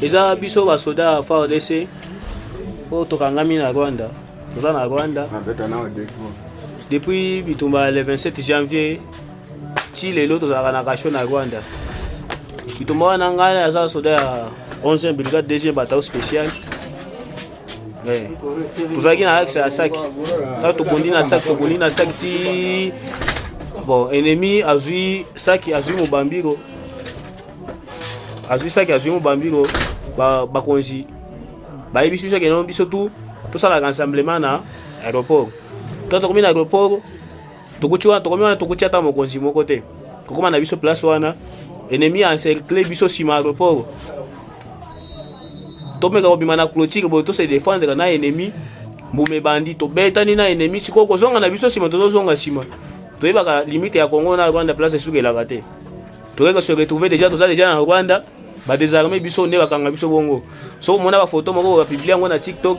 Eza biso basoda FARDC po tokangami na Rwanda. Toza na Rwanda depuis bitumba le 27 janvier ti lelo tozalaka na kasho na Rwanda. Bitumba wana ngai aza soda ya 11e brigade 2e bataillon spécial. Tozalaki na axe ya Saki. Tokondi na Saki ti bon ennemi azui Saki azui Mubambiro. Azui Saki azui Mubambiro bakonzi bayebi biso ke non biso tout tosala rassemblement na aéroport. Tokomi na aéroport tokomi ata mokonzi moko te. Kokoma na biso place wana ennemi a encerclé biso sima aéroport. Tomeka kobima na clôture boyo to se défendre na ennemi mbume bandi to betani na ennemi siko kozonga na biso sima tozonga sima. Toyebaka limite ya Congo na Rwanda place esukelaka te. Toyeka se retrouver déjà na Rwanda ba désarmer biso nde bakanga biso bongo. So mona ba photo moko ba publier yango na TikTok.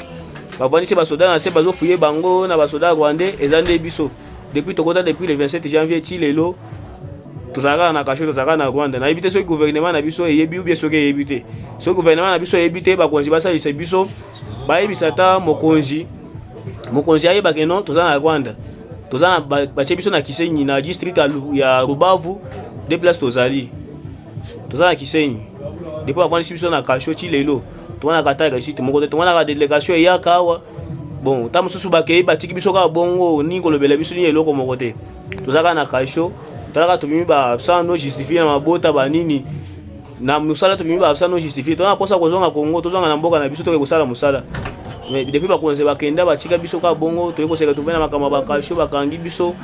Ba vanisi ba soda na se bazo fouiller bango na ba soda rwandais ezande biso. Depuis le 27 janvier ti lelo tozalaka na kasho tozalaka na Rwanda. Na éviter ce gouvernement na biso eyebi ou bien soki eyebi te. Ce gouvernement na biso eyebi te bakonzi basalisa biso bayebisa ta mokonzi ayeba ke non tozala na Rwanda. Tozala bache biso na Kisenyi na district ya Rubavu de place tozali. Tozala na Kisenyi. Depuis avant biso na kasho ti lelo tozala na kata réussite moko te tozala na délégation ya kawa. Bon, ta mususu bakei batiki biso ka bongo ni kolobela biso ni eloko moko te. Tozala na kasho talaka tobimi ba absent no justifier na mabota banini na musala tobimi ba absent no justifier tona posa kozonga Kongo tozonga na mboka na biso to kosala musala. Mais depuis bakonze bakenda batika biso ka bongo to ekoseka to bena makama bakasho bakangi biso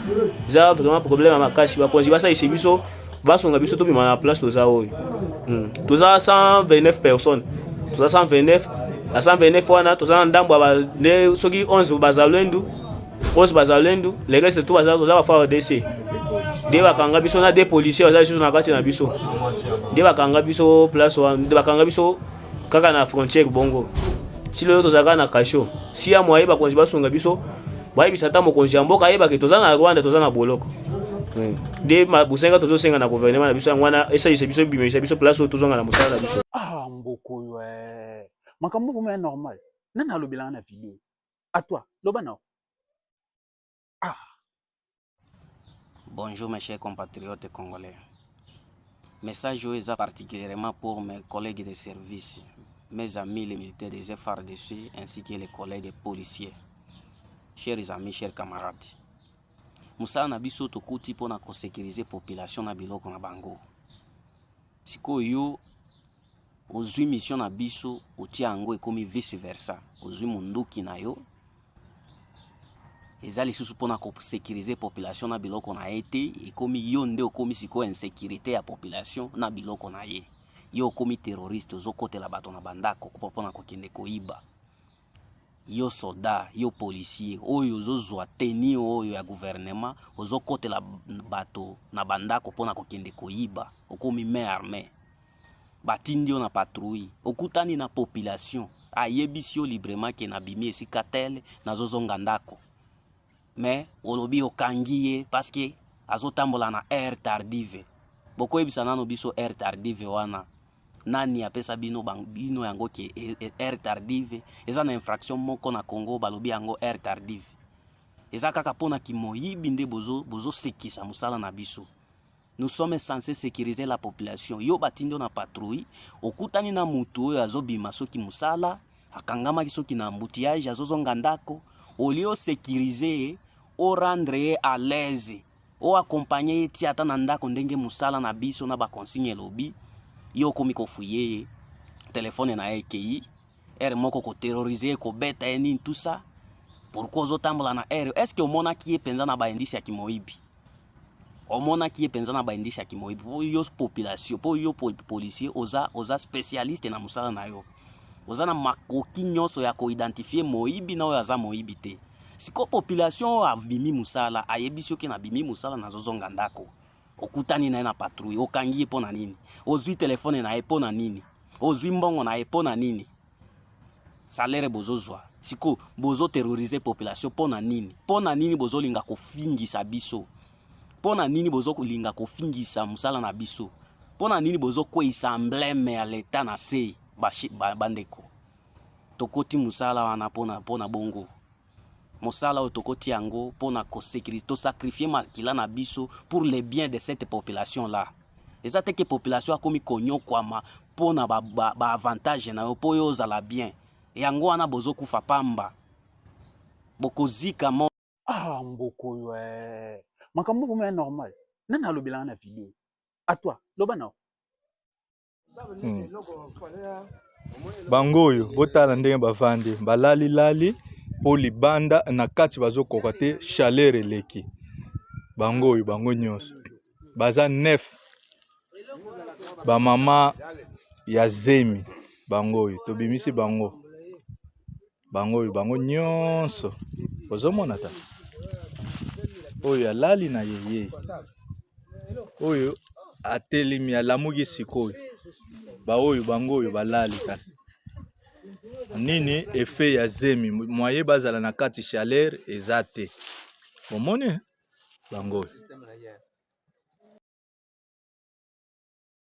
za vraiment problème makasi bakonzi basa isi biso basonga biso to bima na place toza oyo. Toza 129 personnes. Toza 129 à 129 wana toza ndambo ba ne soki 11 bazalendu les restes tout baza ba FARDC. De bakanga biso na des policiers baza biso na kati na biso. De bakanga biso place wana de bakanga biso kaka na frontière bongo. Si lelo tozaka na kasho si ya moye bakonzi basonga biso bayebisa ta mokonzi ya mboka ayeba ke toza na Rwanda toza na boloko. De mabusenga tozosenga na gouvernement na biso ngwana esalisa biso bimisa biso place oyo tozonga na mosala na biso. Mboko yo makambo moko normal nana lobela na vidéo à toi lobana. Bonjour mes chers compatriotes congolais. Message est particulièrement pour mes collègues de service, mes amis les militaires des FARDC ainsi que les collègues policiers. Chers amis, chers camarades. Musala na biso tokuti pona ko sécuriser population na biloko na bango. Siko yo ozwi mission na biso otia yango ekomi vice versa. Ozwi munduki na yo ezali susu pona ko sécuriser population na biloko na ete ekomi yo nde okomi siko insécurité ya population na biloko na ye. Yo okomi terroriste ozokotela bato na bandako pona ko kende koiba. Yo soda, yo policier, oyo ozozwa teni oyo ya gouvernement ozokotela bato na bandako pona ko kende koiba. Okomi main armée. Batindi yo na patrouille. Okutani na population ayebisi yo librement ke na bimi esika tele na zozonga ndako. Mais olobi okangi ye parce que azotambola na air tardive. Boko ebisa nano biso air tardive wana. Nani apesa bino yango ke air tardive eza na infraction moko na Congo balobi yango air tardive. Eza kaka pona ki moyibi nde bozo sekisa musala na biso. Nous sommes censés sécuriser la population. Yo batindo na patrouille okutani na mutu oyo azobima soki musala akangama soki na embouteillage azozonga ndako olio sécuriser o rendre à l'aise o accompagner ti ata na ndako ndenge musala na biso na ba consigne lobi yo komi ko fouiller téléphone na EKI moko ko terroriser ko beta eni tout ça pourquoi ozotambola na est-ce que omona ki penza na ba indice ya kimoibi omona ki penza na ba indice ya kimoibi po yo population po yo policier oza spécialiste na musala na yo oza na makoki nyonso ya ko identifier moibi na oyo aza moibi te. Siko population abimi musala ayebisi ki na bimi musala na zozonga ndako okutani na patrouille okangi pona nini ozwi telefone na pona nini ozwi mbongo na pona nini salaire bozozwa siko bozo terroriser population pona nini bozo linga kofingisa biso pona nini bozo linga kofingisa musala na biso Pona nini bozo kweyisa emblème ya leta na se bandeko. Tokoti musala wana pona bongo. Mosala oyo tokoti yango pona kosécuriser, to sacrifier makila na biso pour le bien de cette population là. Eza te ke population akomi konyokwama pona ba avantage na yo po yo ozala bien. Yango wana bozo kufa pamba. Bokozika mo. Ah, mboko ouais. Makambo vous normal. Nana lobela na vidéo. À toi, loba na. Bangoyo botala ndenge bavandi balali lali po libanda na kati bazokoka te chaleur eleki. Bangoyo bango nyonso baza nef. Ba mama ya zemi bangoyo tobimisi bango. Bangoyo bango nyonso ozomona ta. Oyo alali na yeye. Oyo atelemi alamuki sikoyo. Ba oyo bangoyo balali ta. Nini effet ya zemi moye bazala na kati chaleur ezate. Omone bangoyo.